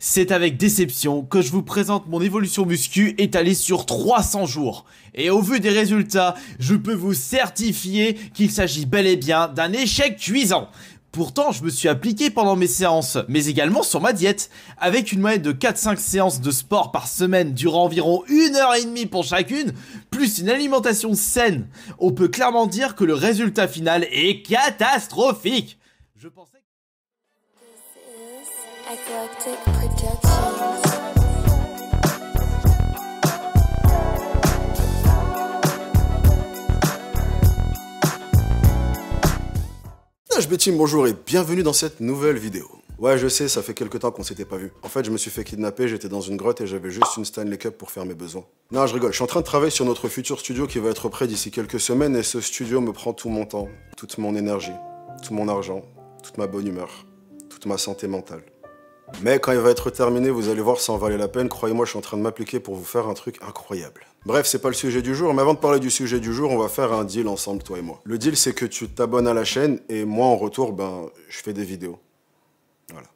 C'est avec déception que je vous présente mon évolution muscu étalée sur 300 jours. Et au vu des résultats, je peux vous certifier qu'il s'agit bel et bien d'un échec cuisant. Pourtant, je me suis appliqué pendant mes séances, mais également sur ma diète. Avec une moyenne de 4-5 séances de sport par semaine durant environ 1h30 pour chacune, plus une alimentation saine, on peut clairement dire que le résultat final est catastrophique. Je pensais... Eclectic Productions. Team, bonjour et bienvenue dans cette nouvelle vidéo. Ouais, je sais, ça fait quelques temps qu'on s'était pas vu. En fait, je me suis fait kidnapper, j'étais dans une grotte et j'avais juste une Stanley Cup pour faire mes besoins. Non, je rigole, je suis en train de travailler sur notre futur studio qui va être prêt d'ici quelques semaines et ce studio me prend tout mon temps, toute mon énergie, tout mon argent, toute ma bonne humeur, toute ma santé mentale. Mais quand il va être terminé, vous allez voir, ça en valait la peine. Croyez-moi, je suis en train de m'appliquer pour vous faire un truc incroyable. Bref, c'est pas le sujet du jour, mais avant de parler du sujet du jour, on va faire un deal ensemble, toi et moi. Le deal, c'est que tu t'abonnes à la chaîne et moi, en retour, je fais des vidéos. Voilà.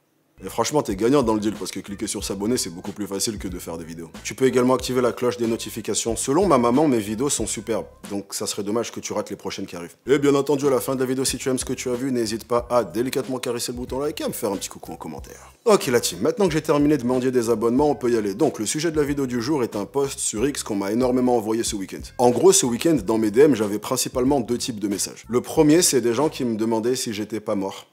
Et franchement, t'es gagnant dans le deal parce que cliquer sur s'abonner, c'est beaucoup plus facile que de faire des vidéos. Tu peux également activer la cloche des notifications. Selon ma maman, mes vidéos sont superbes, donc ça serait dommage que tu rates les prochaines qui arrivent. Et bien entendu, à la fin de la vidéo, si tu aimes ce que tu as vu, n'hésite pas à délicatement caresser le bouton like et à me faire un petit coucou en commentaire. Ok la team, maintenant que j'ai terminé de mendier des abonnements, on peut y aller. Donc le sujet de la vidéo du jour est un post sur X qu'on m'a énormément envoyé ce week-end. En gros, ce week-end, dans mes DM, j'avais principalement deux types de messages. Le premier, c'est des gens qui me demandaient si j'étais pas mort.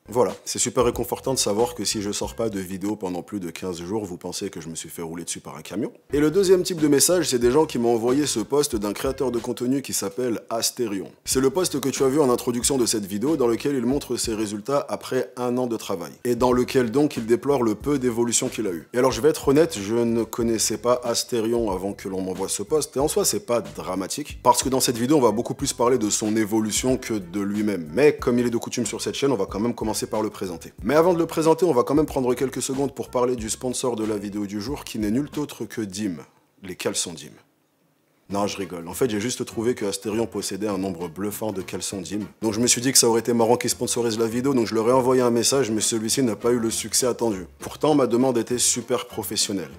Voilà, c'est super réconfortant de savoir que si je sors pas de vidéo pendant plus de 15 jours, vous pensez que je me suis fait rouler dessus par un camion. Et le deuxième type de message, c'est des gens qui m'ont envoyé ce post d'un créateur de contenu qui s'appelle Asterion. C'est le post que tu as vu en introduction de cette vidéo dans lequel il montre ses résultats après un an de travail. Et dans lequel donc il déplore le peu d'évolution qu'il a eu. Et alors je vais être honnête, je ne connaissais pas Asterion avant que l'on m'envoie ce post, et en soi c'est pas dramatique, parce que dans cette vidéo on va beaucoup plus parler de son évolution que de lui-même. Mais comme il est de coutume sur cette chaîne, on va quand même commencer par le présenter. Mais avant de le présenter, on va quand même prendre quelques secondes pour parler du sponsor de la vidéo du jour qui n'est nul autre que Dim, les caleçons Dim. Non, je rigole. En fait, j'ai juste trouvé que Asterion possédait un nombre bluffant de caleçons Dim. Donc je me suis dit que ça aurait été marrant qu'il sponsorise la vidéo, donc je leur ai envoyé un message, mais celui-ci n'a pas eu le succès attendu. Pourtant, ma demande était super professionnelle.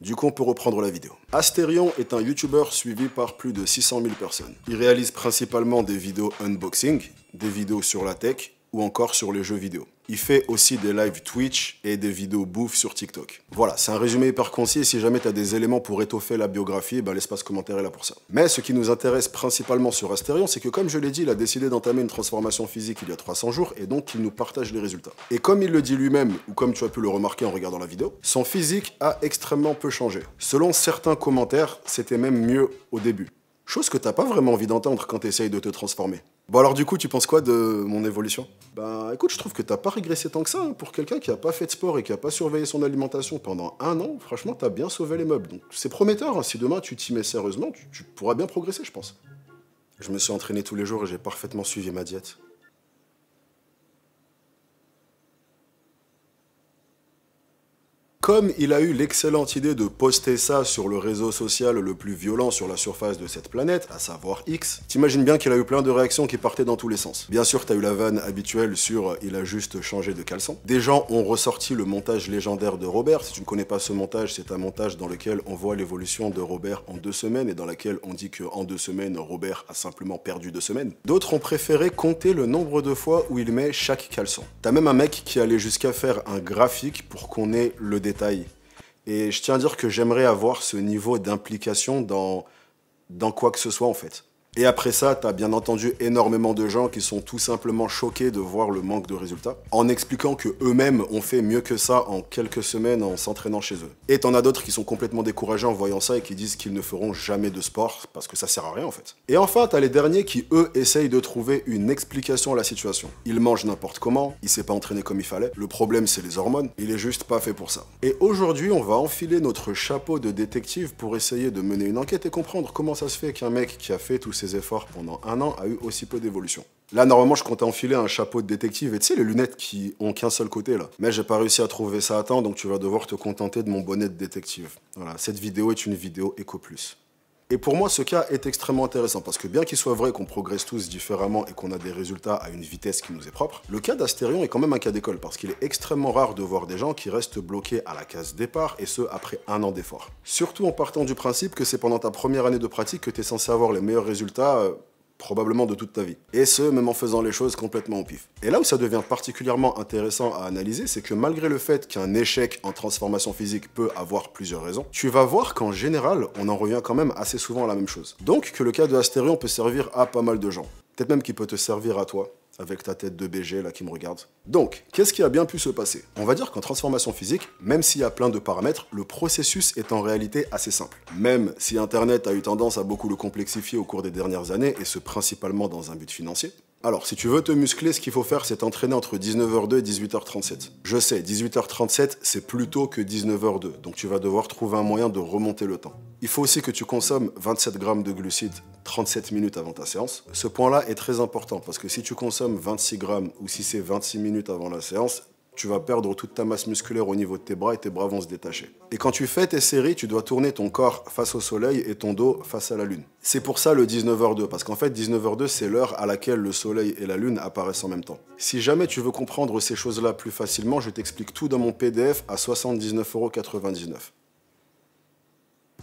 Du coup, on peut reprendre la vidéo. Asterion est un YouTuber suivi par plus de 600 000 personnes. Il réalise principalement des vidéos unboxing, des vidéos sur la tech ou encore sur les jeux vidéo. Il fait aussi des lives Twitch et des vidéos bouffe sur TikTok. Voilà, c'est un résumé hyper concis et si jamais tu as des éléments pour étoffer la biographie, l'espace commentaire est là pour ça. Mais ce qui nous intéresse principalement sur Asterion, c'est que comme je l'ai dit, il a décidé d'entamer une transformation physique il y a 300 jours et donc il nous partage les résultats. Et comme il le dit lui-même, ou comme tu as pu le remarquer en regardant la vidéo, son physique a extrêmement peu changé. Selon certains commentaires, c'était même mieux au début. Chose que t'as pas vraiment envie d'entendre quand t'essayes de te transformer. Bon alors du coup, tu penses quoi de mon évolution? Écoute, je trouve que t'as pas régressé tant que ça, hein. Pour quelqu'un qui a pas fait de sport et qui a pas surveillé son alimentation pendant un an, franchement, t'as bien sauvé les meubles. Donc c'est prometteur, hein. Si demain tu t'y mets sérieusement, tu pourras bien progresser, je pense. Je me suis entraîné tous les jours et j'ai parfaitement suivi ma diète. Comme il a eu l'excellente idée de poster ça sur le réseau social le plus violent sur la surface de cette planète, à savoir X, t'imagines bien qu'il a eu plein de réactions qui partaient dans tous les sens. Bien sûr, t'as eu la vanne habituelle sur « il a juste changé de caleçon ». Des gens ont ressorti le montage légendaire de Robert. Si tu ne connais pas ce montage, c'est un montage dans lequel on voit l'évolution de Robert en 2 semaines et dans laquelle on dit qu'en 2 semaines, Robert a simplement perdu 2 semaines. D'autres ont préféré compter le nombre de fois où il met chaque caleçon. T'as même un mec qui allait jusqu'à faire un graphique pour qu'on ait le détail. Et je tiens à dire que j'aimerais avoir ce niveau d'implication dans quoi que ce soit en fait. Et après ça, t'as bien entendu énormément de gens qui sont tout simplement choqués de voir le manque de résultats, en expliquant que eux-mêmes ont fait mieux que ça en quelques semaines en s'entraînant chez eux. Et t'en as d'autres qui sont complètement découragés en voyant ça et qui disent qu'ils ne feront jamais de sport parce que ça sert à rien en fait. Et enfin, t'as les derniers qui eux essayent de trouver une explication à la situation. Ils mangent n'importe comment, il s'est pas entraîné comme il fallait, le problème c'est les hormones, il est juste pas fait pour ça. Et aujourd'hui, on va enfiler notre chapeau de détective pour essayer de mener une enquête et comprendre comment ça se fait qu'un mec qui a fait tous ces efforts pendant un an a eu aussi peu d'évolution. Là, normalement, je comptais enfiler un chapeau de détective et tu sais, les lunettes qui ont qu'un seul côté, là. Mais j'ai pas réussi à trouver ça à temps, donc tu vas devoir te contenter de mon bonnet de détective. Voilà, cette vidéo est une vidéo Eco+. Et pour moi, ce cas est extrêmement intéressant parce que bien qu'il soit vrai qu'on progresse tous différemment et qu'on a des résultats à une vitesse qui nous est propre, le cas d'Astérion est quand même un cas d'école parce qu'il est extrêmement rare de voir des gens qui restent bloqués à la case départ et ce après 1 an d'effort. Surtout en partant du principe que c'est pendant ta première année de pratique que tu es censé avoir les meilleurs résultats probablement de toute ta vie. Et ce, même en faisant les choses complètement au pif. Et là où ça devient particulièrement intéressant à analyser, c'est que malgré le fait qu'un échec en transformation physique peut avoir plusieurs raisons, tu vas voir qu'en général, on en revient quand même assez souvent à la même chose. Donc que le cas de Astérion peut servir à pas mal de gens. Peut-être même qu'il peut te servir à toi, avec ta tête de BG là qui me regarde. Donc, qu'est-ce qui a bien pu se passer? On va dire qu'en transformation physique, même s'il y a plein de paramètres, le processus est en réalité assez simple. Même si Internet a eu tendance à beaucoup le complexifier au cours des dernières années, et ce principalement dans un but financier. Alors, si tu veux te muscler, ce qu'il faut faire, c'est t'entraîner entre 19h02 et 18h37. Je sais, 18h37, c'est plus tôt que 19h02, donc tu vas devoir trouver un moyen de remonter le temps. Il faut aussi que tu consommes 27 grammes de glucides 37 minutes avant ta séance. Ce point-là est très important, parce que si tu consommes 26 grammes ou si c'est 26 minutes avant la séance, tu vas perdre toute ta masse musculaire au niveau de tes bras et tes bras vont se détacher. Et quand tu fais tes séries, tu dois tourner ton corps face au soleil et ton dos face à la lune. C'est pour ça le 19h02, parce qu'en fait 19h02 c'est l'heure à laquelle le soleil et la lune apparaissent en même temps. Si jamais tu veux comprendre ces choses-là plus facilement, je t'explique tout dans mon PDF à 79,99 €.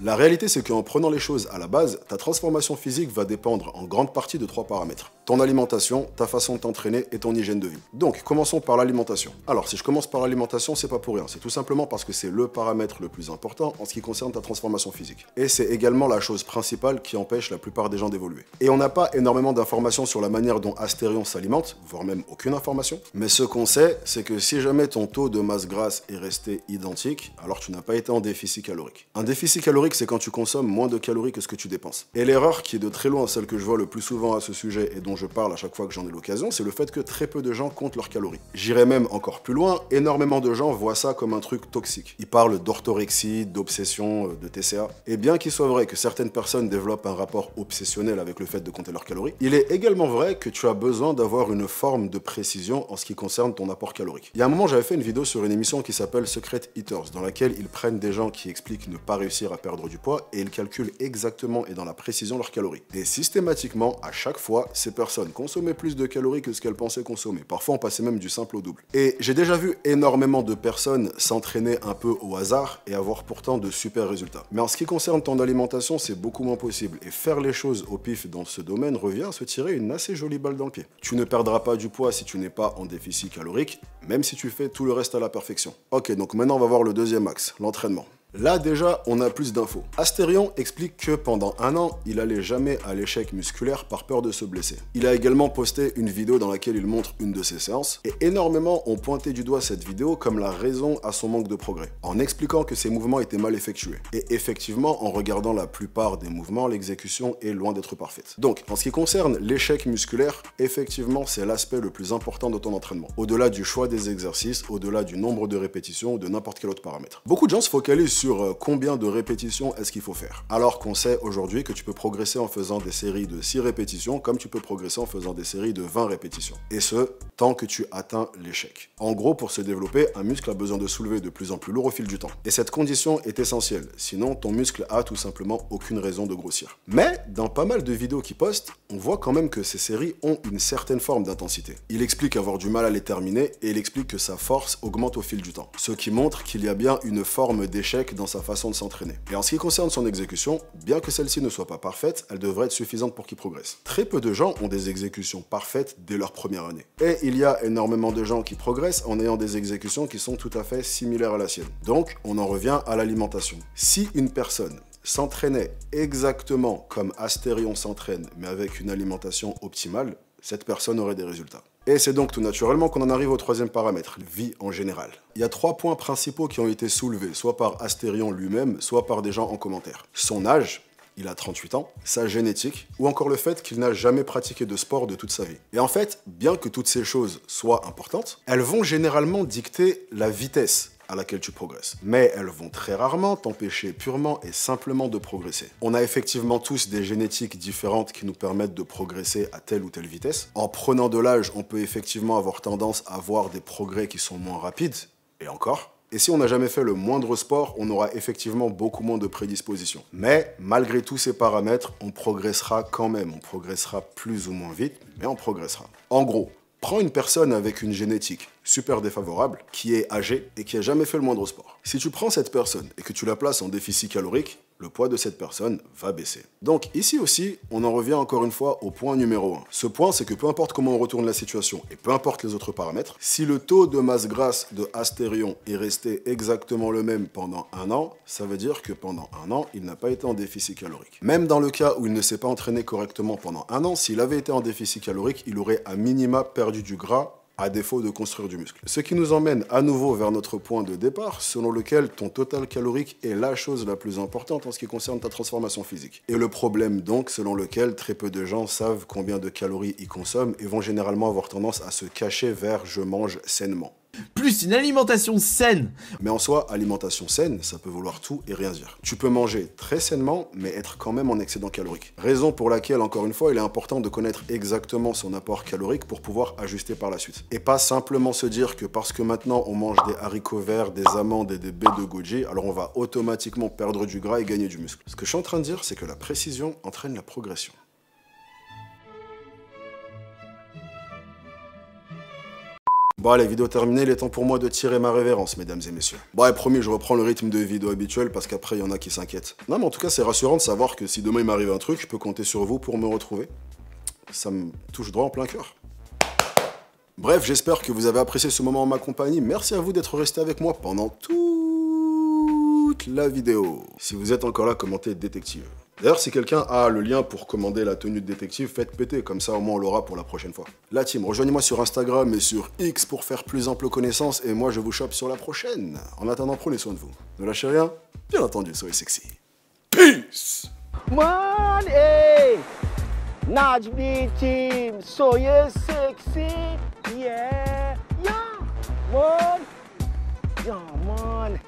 La réalité, c'est qu'en prenant les choses à la base, ta transformation physique va dépendre en grande partie de 3 paramètres. Ton alimentation, ta façon de t'entraîner et ton hygiène de vie. Donc, commençons par l'alimentation. Alors, si je commence par l'alimentation, c'est pas pour rien. C'est tout simplement parce que c'est le paramètre le plus important en ce qui concerne ta transformation physique. Et c'est également la chose principale qui empêche la plupart des gens d'évoluer. Et on n'a pas énormément d'informations sur la manière dont Astérion s'alimente, voire même aucune information. Mais ce qu'on sait, c'est que si jamais ton taux de masse grasse est resté identique, alors tu n'as pas été en déficit calorique. Un déficit calorique, c'est quand tu consommes moins de calories que ce que tu dépenses. Et l'erreur qui est de très loin celle que je vois le plus souvent à ce sujet et dont je parle à chaque fois que j'en ai l'occasion, c'est le fait que très peu de gens comptent leurs calories. J'irai même encore plus loin, énormément de gens voient ça comme un truc toxique. Ils parlent d'orthorexie, d'obsession, de TCA. Et bien qu'il soit vrai que certaines personnes développent un rapport obsessionnel avec le fait de compter leurs calories, il est également vrai que tu as besoin d'avoir une forme de précision en ce qui concerne ton apport calorique. Il y a un moment, j'avais fait une vidéo sur une émission qui s'appelle Secret Eaters, dans laquelle ils prennent des gens qui expliquent ne pas réussir à perdre du poids et ils calculent exactement et dans la précision leurs calories. Et systématiquement, à chaque fois, ces personnes consommaient plus de calories que ce qu'elles pensaient consommer. Parfois, on passait même du simple au double. Et j'ai déjà vu énormément de personnes s'entraîner un peu au hasard et avoir pourtant de super résultats. Mais en ce qui concerne ton alimentation, c'est beaucoup moins possible. Et faire les choses au pif dans ce domaine revient à se tirer une assez jolie balle dans le pied. Tu ne perdras pas du poids si tu n'es pas en déficit calorique, même si tu fais tout le reste à la perfection. Ok, donc maintenant on va voir le deuxième axe, l'entraînement. Là déjà, on a plus d'infos. Astérion explique que pendant 1 an, il allait jamais à l'échec musculaire par peur de se blesser. Il a également posté une vidéo dans laquelle il montre une de ses séances, et énormément ont pointé du doigt cette vidéo comme la raison à son manque de progrès, en expliquant que ses mouvements étaient mal effectués. Et effectivement, en regardant la plupart des mouvements, l'exécution est loin d'être parfaite. Donc, en ce qui concerne l'échec musculaire, effectivement, c'est l'aspect le plus important de ton entraînement. Au-delà du choix des exercices, au-delà du nombre de répétitions ou de n'importe quel autre paramètre. Beaucoup de gens se focalisent sur combien de répétitions est-ce qu'il faut faire. Alors qu'on sait aujourd'hui que tu peux progresser en faisant des séries de 6 répétitions comme tu peux progresser en faisant des séries de 20 répétitions. Et ce, tant que tu atteins l'échec. En gros, pour se développer, un muscle a besoin de soulever de plus en plus lourd au fil du temps. Et cette condition est essentielle, sinon ton muscle a tout simplement aucune raison de grossir. Mais, dans pas mal de vidéos qu'il poste, on voit quand même que ces séries ont une certaine forme d'intensité. Il explique avoir du mal à les terminer et il explique que sa force augmente au fil du temps. Ce qui montre qu'il y a bien une forme d'échec dans sa façon de s'entraîner. Et en ce qui concerne son exécution, bien que celle-ci ne soit pas parfaite, elle devrait être suffisante pour qu'il progresse. Très peu de gens ont des exécutions parfaites dès leur première année. Et il y a énormément de gens qui progressent en ayant des exécutions qui sont tout à fait similaires à la sienne. Donc, on en revient à l'alimentation. Si une personne s'entraînait exactement comme Astérion s'entraîne, mais avec une alimentation optimale, cette personne aurait des résultats. Et c'est donc tout naturellement qu'on en arrive au troisième paramètre, vie en général. Il y a 3 points principaux qui ont été soulevés, soit par Astérion lui-même, soit par des gens en commentaire. Son âge, il a 38 ans, sa génétique, ou encore le fait qu'il n'a jamais pratiqué de sport de toute sa vie. Et en fait, bien que toutes ces choses soient importantes, elles vont généralement dicter la vitesse à laquelle tu progresses. Mais elles vont très rarement t'empêcher purement et simplement de progresser. On a effectivement tous des génétiques différentes qui nous permettent de progresser à telle ou telle vitesse. En prenant de l'âge, on peut effectivement avoir tendance à avoir des progrès qui sont moins rapides, et encore. Et si on n'a jamais fait le moindre sport, on aura effectivement beaucoup moins de prédispositions. Mais malgré tous ces paramètres, on progressera quand même. On progressera plus ou moins vite, mais on progressera. En gros, prends une personne avec une génétique super défavorable, qui est âgée et qui n'a jamais fait le moindre sport. Si tu prends cette personne et que tu la places en déficit calorique, le poids de cette personne va baisser. Donc ici aussi, on en revient encore une fois au point numéro 1. Ce point, c'est que peu importe comment on retourne la situation et peu importe les autres paramètres, si le taux de masse grasse de Astérion est resté exactement le même pendant un an, ça veut dire que pendant un an, il n'a pas été en déficit calorique. Même dans le cas où il ne s'est pas entraîné correctement pendant un an, s'il avait été en déficit calorique, il aurait à minima perdu du gras à défaut de construire du muscle. Ce qui nous emmène à nouveau vers notre point de départ, selon lequel ton total calorique est la chose la plus importante en ce qui concerne ta transformation physique. Et le problème donc, selon lequel très peu de gens savent combien de calories ils consomment et vont généralement avoir tendance à se cacher vers « je mange sainement ». Plus une alimentation saine. Mais en soi, alimentation saine, ça peut vouloir tout et rien dire. Tu peux manger très sainement, mais être quand même en excédent calorique. Raison pour laquelle, encore une fois, il est important de connaître exactement son apport calorique pour pouvoir ajuster par la suite. Et pas simplement se dire que parce que maintenant on mange des haricots verts, des amandes et des baies de goji, alors on va automatiquement perdre du gras et gagner du muscle. Ce que je suis en train de dire, c'est que la précision entraîne la progression. Bon allez, vidéo terminée, il est temps pour moi de tirer ma révérence, mesdames et messieurs. Bon et promis, je reprends le rythme de vidéo habituel parce qu'après il y en a qui s'inquiètent. Non mais en tout cas c'est rassurant de savoir que si demain il m'arrive un truc, je peux compter sur vous pour me retrouver. Ça me touche droit en plein cœur. Bref, j'espère que vous avez apprécié ce moment en ma compagnie. Merci à vous d'être resté avec moi pendant toute la vidéo. Si vous êtes encore là, commentez détective. D'ailleurs, si quelqu'un a le lien pour commander la tenue de détective, faites péter, comme ça au moins on l'aura pour la prochaine fois. La team, rejoignez-moi sur Instagram et sur X pour faire plus ample connaissance, et moi je vous chope sur la prochaine. En attendant, prenez soin de vous. Ne lâchez rien, bien entendu, soyez sexy. Peace! Man, hey! Najmi team, soyez sexy, yeah, yeah, man, yeah, man.